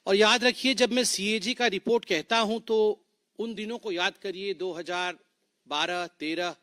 और याद रखिए, जब मैं सीएजी का रिपोर्ट कहता हूं तो उन दिनों को याद करिए, 2012-13।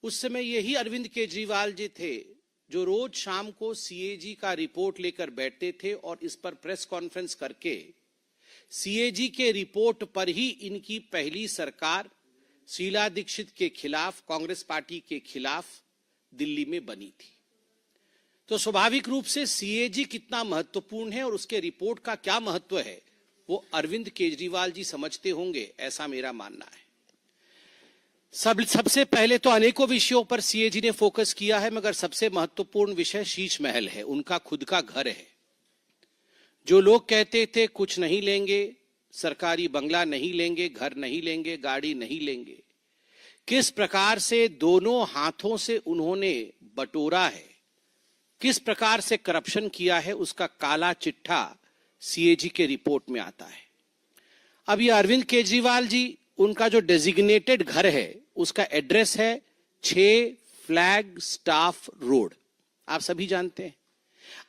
उस समय यही अरविंद केजरीवाल जी थे जो रोज शाम को सीएजी का रिपोर्ट लेकर बैठते थे और इस पर प्रेस कॉन्फ्रेंस करके सीएजी के रिपोर्ट पर ही इनकी पहली सरकार शीला दीक्षित के खिलाफ, कांग्रेस पार्टी के खिलाफ दिल्ली में बनी थी। तो स्वाभाविक रूप से सीएजी कितना महत्वपूर्ण है और उसके रिपोर्ट का क्या महत्व है वो अरविंद केजरीवाल जी समझते होंगे, ऐसा मेरा मानना है। सबसे पहले तो अनेकों विषयों पर सीएजी ने फोकस किया है, मगर सबसे महत्वपूर्ण विषय शीश महल है, उनका खुद का घर है। जो लोग कहते थे कुछ नहीं लेंगे, सरकारी बंगला नहीं लेंगे, घर नहीं लेंगे, गाड़ी नहीं लेंगे, किस प्रकार से दोनों हाथों से उन्होंने बटोरा है, किस प्रकार से करप्शन किया है, उसका काला चिट्ठा सीएजी के रिपोर्ट में आता है। अब ये अरविंद केजरीवाल जी, उनका जो डेजिग्नेटेड घर है उसका एड्रेस है 6 फ्लैग स्टाफ रोड, आप सभी जानते हैं।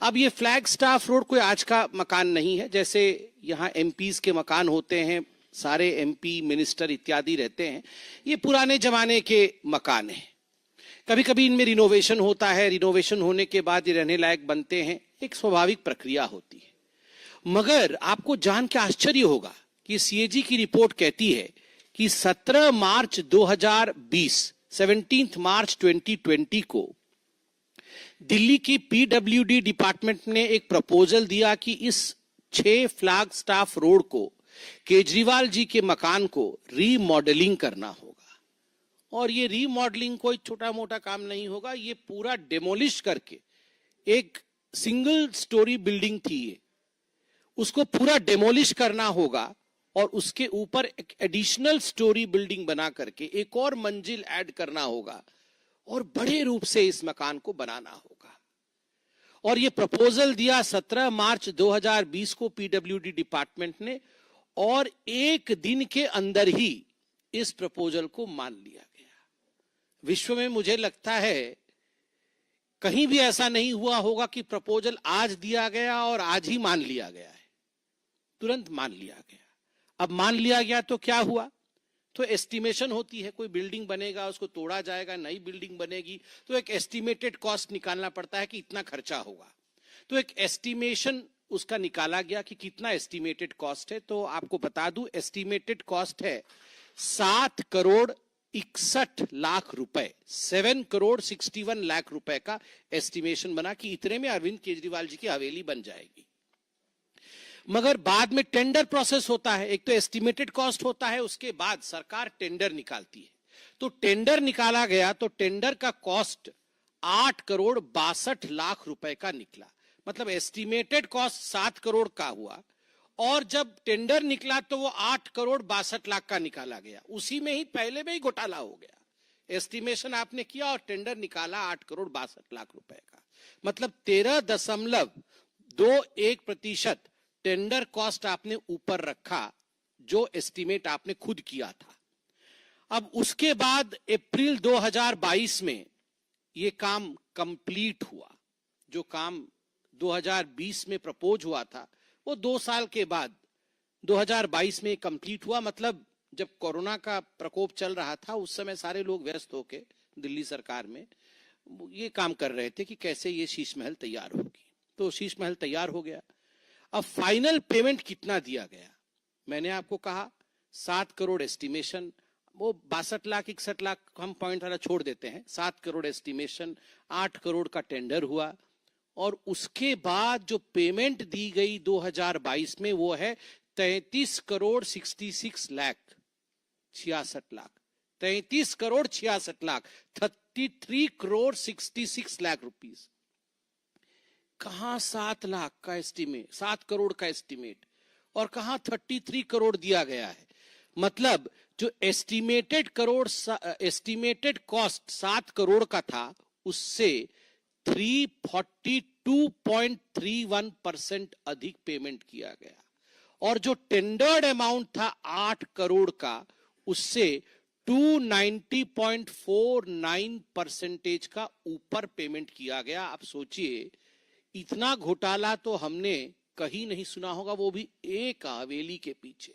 अब ये फ्लैग स्टाफ रोड कोई आज का मकान नहीं है, जैसे यहां एमपीज के मकान होते हैं, सारे एमपी मिनिस्टर इत्यादि रहते हैं, ये पुराने जमाने के मकान हैं। कभी कभी इनमें रिनोवेशन होता है, रिनोवेशन होने के बाद ये रहने लायक बनते हैं, एक स्वाभाविक प्रक्रिया होती है। मगर आपको जान के आश्चर्य होगा कि सीएजी की रिपोर्ट कहती है कि 17 मार्च 2020, 17 मार्च 2020 को दिल्ली की पीडब्ल्यूडी डिपार्टमेंट ने एक प्रपोजल दिया कि इस 6 फ्लैग स्टाफ रोड को, केजरीवाल जी के मकान को रीमॉडलिंग करना होगा। और ये रीमॉडलिंग कोई छोटा मोटा काम नहीं होगा, ये पूरा डेमोलिश करके, एक सिंगल स्टोरी बिल्डिंग थी ये, उसको पूरा डेमोलिश करना होगा और उसके ऊपर एक एडिशनल स्टोरी बिल्डिंग बना करके एक और मंजिल ऐड करना होगा और बड़े रूप से इस मकान को बनाना होगा। और ये प्रपोजल दिया 17 मार्च 2020 को पीडब्ल्यूडी डिपार्टमेंट ने, और एक दिन के अंदर ही इस प्रपोजल को मान लिया गया। विश्व में मुझे लगता है कहीं भी ऐसा नहीं हुआ होगा कि प्रपोजल आज दिया गया और आज ही मान लिया गया है, तुरंत मान लिया गया। अब मान लिया गया तो क्या हुआ, तो एस्टिमेशन होती है, कोई बिल्डिंग बनेगा, उसको तोड़ा जाएगा, नई बिल्डिंग बनेगी, तो एक एस्टिमेटेड कॉस्ट निकालना पड़ता है कि इतना खर्चा होगा। तो एक एस्टिमेशन उसका निकाला गया कि कितना एस्टिमेटेड कॉस्ट है। तो आपको बता दूं, एस्टिमेटेड कॉस्ट है 7 करोड़ 61 लाख रुपए, 7 करोड़ 61 लाख रुपए का एस्टिमेशन बना कि इतने में अरविंद केजरीवाल जी की हवेली बन जाएगी। मगर बाद में टेंडर प्रोसेस होता है, एक तो एस्टिमेटेड कॉस्ट होता है, उसके बाद सरकार टेंडर निकालती है। तो टेंडर निकाला गया तो टेंडर का कॉस्ट 8 करोड़ 62 लाख रुपए का निकला। मतलब एस्टिमेटेड कॉस्ट 7 करोड़ का हुआ और जब टेंडर निकला तो वो 8 करोड़ 62 लाख का निकाला गया। उसी में ही पहले में ही घोटाला हो गया। एस्टिमेशन आपने किया और टेंडर निकाला 8 करोड़ 62 लाख रुपए का, मतलब 13.21% टेंडर कॉस्ट आपने ऊपर रखा, जो एस्टीमेट आपने खुद किया था। अब उसके बाद अप्रैल 2022 में यह काम कंप्लीट हुआ। जो काम 2020 में प्रपोज हुआ था वो 2 साल के बाद 2022 में कंप्लीट हुआ। मतलब जब कोरोना का प्रकोप चल रहा था उस समय सारे लोग व्यस्त होके दिल्ली सरकार में ये काम कर रहे थे कि कैसे ये शीश महल तैयार होगी। तो शीश महल तैयार हो गया। अब फाइनल पेमेंट कितना दिया गया, मैंने आपको कहा 7 करोड़ एस्टिमेशन, वो 62 लाख 61 लाख हम पॉइंट वाला छोड़ देते हैं, 7 करोड़ एस्टिमेशन, 8 करोड़ का टेंडर हुआ और उसके बाद जो पेमेंट दी गई 2022 में वो है 33 करोड़ 66 लाख 66 लाख 33 करोड़ 66 लाख 33 करोड़ 66 लाख रुपीस। कहां 7 लाख का एस्टीमेट, 7 करोड़ का एस्टीमेट और कहां 33 करोड़ दिया गया है। मतलब जो एस्टीमेटेड कॉस्ट 7 करोड़ का था उससे 342.31% अधिक पेमेंट किया गया और जो टेंडर्ड अमाउंट था 8 करोड़ का उससे 290.49% का ऊपर पेमेंट किया गया। आप सोचिए इतना घोटाला तो हमने कहीं नहीं सुना होगा, वो भी एक हवेली के पीछे,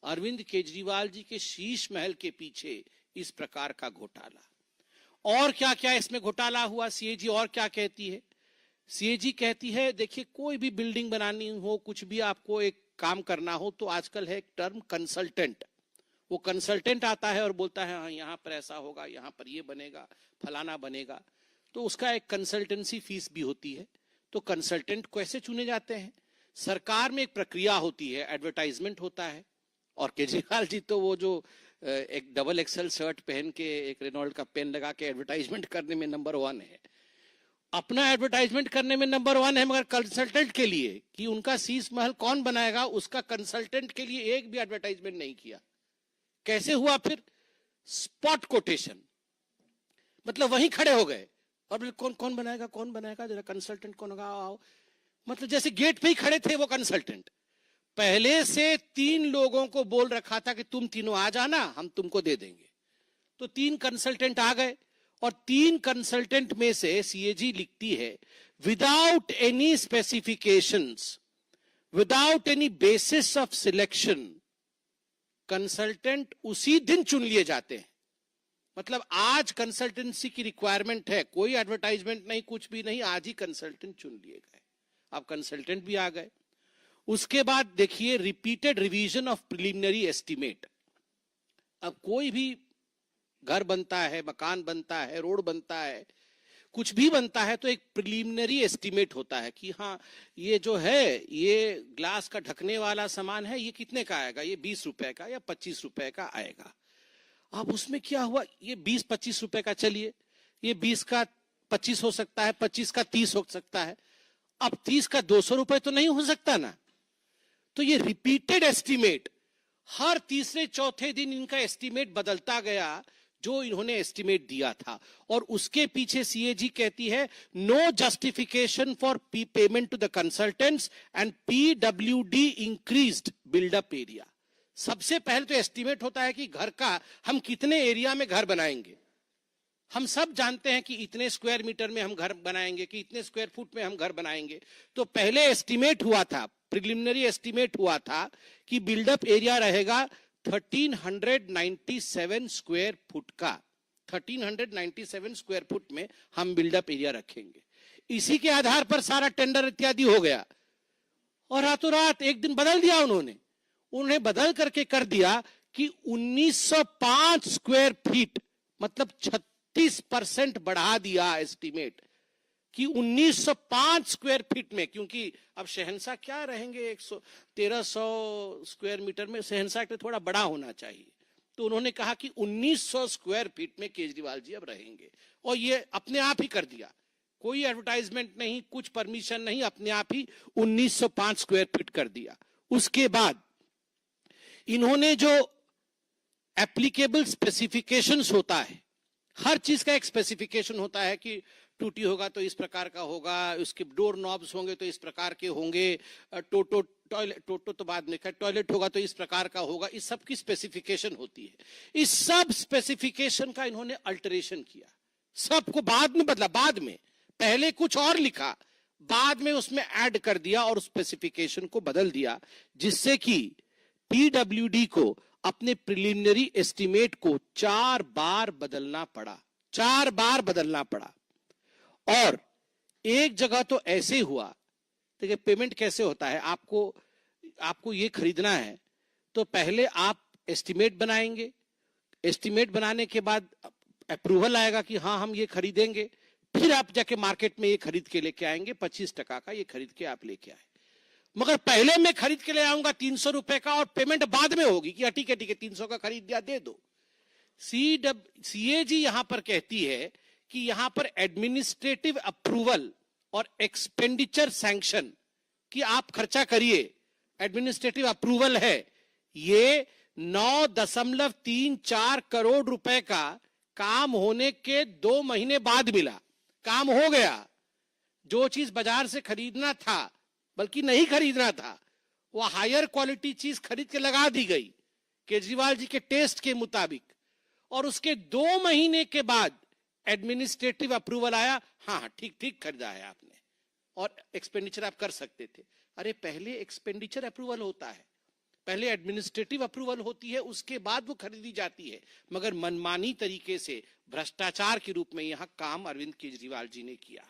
अरविंद केजरीवाल जी के शीश महल के पीछे इस प्रकार का घोटाला। और क्या क्या इसमें घोटाला हुआ, सीएजी और क्या कहती है? सीएजी कहती है, देखिए कोई भी बिल्डिंग बनानी हो, कुछ भी आपको एक काम करना हो, तो आजकल है एक टर्म कंसल्टेंट। वो कंसल्टेंट आता है और बोलता है हाँ यहाँ पर ऐसा होगा, यहाँ पर ये बनेगा, फलाना बनेगा, तो उसका एक कंसल्टेंसी फीस भी होती है। तो कंसल्टेंट कैसे चुने जाते हैं? सरकार में एक प्रक्रिया होती है, एडवर्टाइजमेंट होता है, और केजरीवाल जी तो वो जो एक डबल एक्सेल शर्ट पहन के एक रेनॉल्ड का पेन लगा के एडवर्टाइजमेंट करने में नंबर 1 है, अपना एडवर्टाइजमेंट करने में नंबर 1 है, मगर कंसल्टेंट के लिए कि उनका शीश महल कौन बनाएगा, उसका कंसल्टेंट के लिए एक भी एडवर्टाइजमेंट नहीं किया। कैसे हुआ फिर? स्पॉट कोटेशन, मतलब वहीं खड़े हो गए और कौन कौन बनाएगा, कौन बनाएगा, जरा कंसल्टेंट कौन होगा, आओ। मतलब जैसे गेट पे ही खड़े थे वो कंसल्टेंट। पहले से 3 लोगों को बोल रखा था कि तुम तीनों आ जाना, हम तुमको दे देंगे। तो 3 कंसल्टेंट आ गए, और 3 कंसल्टेंट में से सीएजी लिखती है, without any specifications, without any basis of selection, consultant उसी दिन चुन लिए जाते हैं। मतलब आज कंसल्टेंसी की रिक्वायरमेंट है, कोई एडवर्टाइजमेंट नहीं, कुछ भी नहीं, आज ही कंसल्टेंट चुन लिए गए। अब कंसल्टेंट भी आ गए। उसके बाद देखिए, repeated revision of preliminary estimate. अब कोई भी घर बनता है, मकान बनता है, रोड बनता है, कुछ भी बनता है, तो एक प्रिलिमिनरी एस्टिमेट होता है कि हाँ ये जो है, ये ग्लास का ढकने वाला सामान है, ये कितने का आएगा, ये 20 रुपए का या 25 रुपए का आएगा। अब उसमें क्या हुआ, ये 20-25 रुपए का, चलिए ये 20 का 25 हो सकता है, 25 का 30 हो सकता है, अब 30 का 200 रुपए तो नहीं हो सकता ना। तो ये रिपीटेड एस्टिमेट, हर तीसरे चौथे दिन इनका एस्टिमेट बदलता गया, जो इन्होंने एस्टिमेट दिया था। और उसके पीछे सीएजी कहती है, no justification for payment to the consultants and PWD increased buildup area. सबसे पहले तो एस्टिमेट होता है कि घर का हम कितने एरिया में घर बनाएंगे। हम सब जानते हैं कि इतने स्क्वायर मीटर में हम घर बनाएंगे, कि इतने स्क्वायर फुट में हम घर बनाएंगे। तो पहले एस्टिमेट हुआ था, प्रिलिमिनरी एस्टिमेट हुआ था कि बिल्डअप एरिया रहेगा 1397 स्क्वायर फुट का। 1397 स्क्वायर फुट में हम बिल्डअप एरिया रखेंगे। इसी के आधार पर सारा टेंडर इत्यादि हो गया, और रातों रात एक दिन बदल दिया उन्हें बदल करके कर दिया कि 1905 स्क्वायर फीट, मतलब 36% बढ़ा दिया एस्टिमेट कि 1905 स्क्वायर फीट में। क्योंकि अब शहंशाह क्या रहेंगे 1300 स्क्वायर मीटर में, शहंशाह के थोड़ा बड़ा होना चाहिए। तो उन्होंने कहा कि 1900 स्क्वायर फीट में केजरीवाल जी अब रहेंगे, और ये अपने आप ही कर दिया, कोई एडवर्टाइजमेंट नहीं, कुछ परमिशन नहीं, अपने आप ही 1905 स्क्वायर फीट कर दिया। उसके बाद इन्होंने जो एप्लीकेबल स्पेसिफिकेशंस होता है, हर चीज का एक स्पेसिफिकेशन होता है कि टूटी होगा तो इस प्रकार का होगा, उसके डोर नॉब्स होंगे तो इस प्रकार के होंगे, टोटो तो बाद में, टॉयलेट होगा तो इस प्रकार का होगा, इस सब की स्पेसिफिकेशन होती है। इस सब स्पेसिफिकेशन का इन्होंने अल्टरेशन किया, सबको बाद में बदला, बाद में पहले कुछ और लिखा, बाद में उसमें ऐड कर दिया और स्पेसिफिकेशन को बदल दिया, जिससे कि पीडब्ल्यूडी को अपने प्रिलिमिनरी एस्टिमेट को 4 बार बदलना पड़ा, 4 बार बदलना पड़ा। और एक जगह तो ऐसे हुआ, देखिए पेमेंट कैसे होता है, आपको ये खरीदना है तो पहले आप एस्टिमेट बनाएंगे, एस्टिमेट बनाने के बाद अप्रूवल आएगा कि हाँ हम ये खरीदेंगे, फिर आप जाके मार्केट में ये खरीद के लेके आएंगे, 25% का ये खरीद के आप लेके आए। मगर पहले मैं खरीद के ले आऊंगा 300 रुपए का, और पेमेंट बाद में होगी कि ठीक है 300 का खरीद दिया, दे दो। सीएजी यहां पर कहती है कि यहां पर एडमिनिस्ट्रेटिव अप्रूवल और एक्सपेंडिचर सैंक्शन, कि आप खर्चा करिए, एडमिनिस्ट्रेटिव अप्रूवल है, ये 9.34 करोड़ रुपए का काम होने के 2 महीने बाद मिला। काम हो गया, जो चीज बाजार से खरीदना था, बल्कि नहीं खरीदना था, वो हायर क्वालिटी चीज खरीद के लगा दी गई केजरीवाल जी के टेस्ट के मुताबिक, और उसके 2 महीने के बाद एडमिनिस्ट्रेटिव अप्रूवल आया, हाँ ठीक खरीदा है आपने, और एक्सपेंडिचर आप कर सकते थे। अरे पहले एक्सपेंडिचर अप्रूवल होता है, पहले एडमिनिस्ट्रेटिव अप्रूवल होती है, उसके बाद वो खरीदी जाती है। मगर मनमानी तरीके से भ्रष्टाचार के रूप में यहां काम अरविंद केजरीवाल जी ने किया।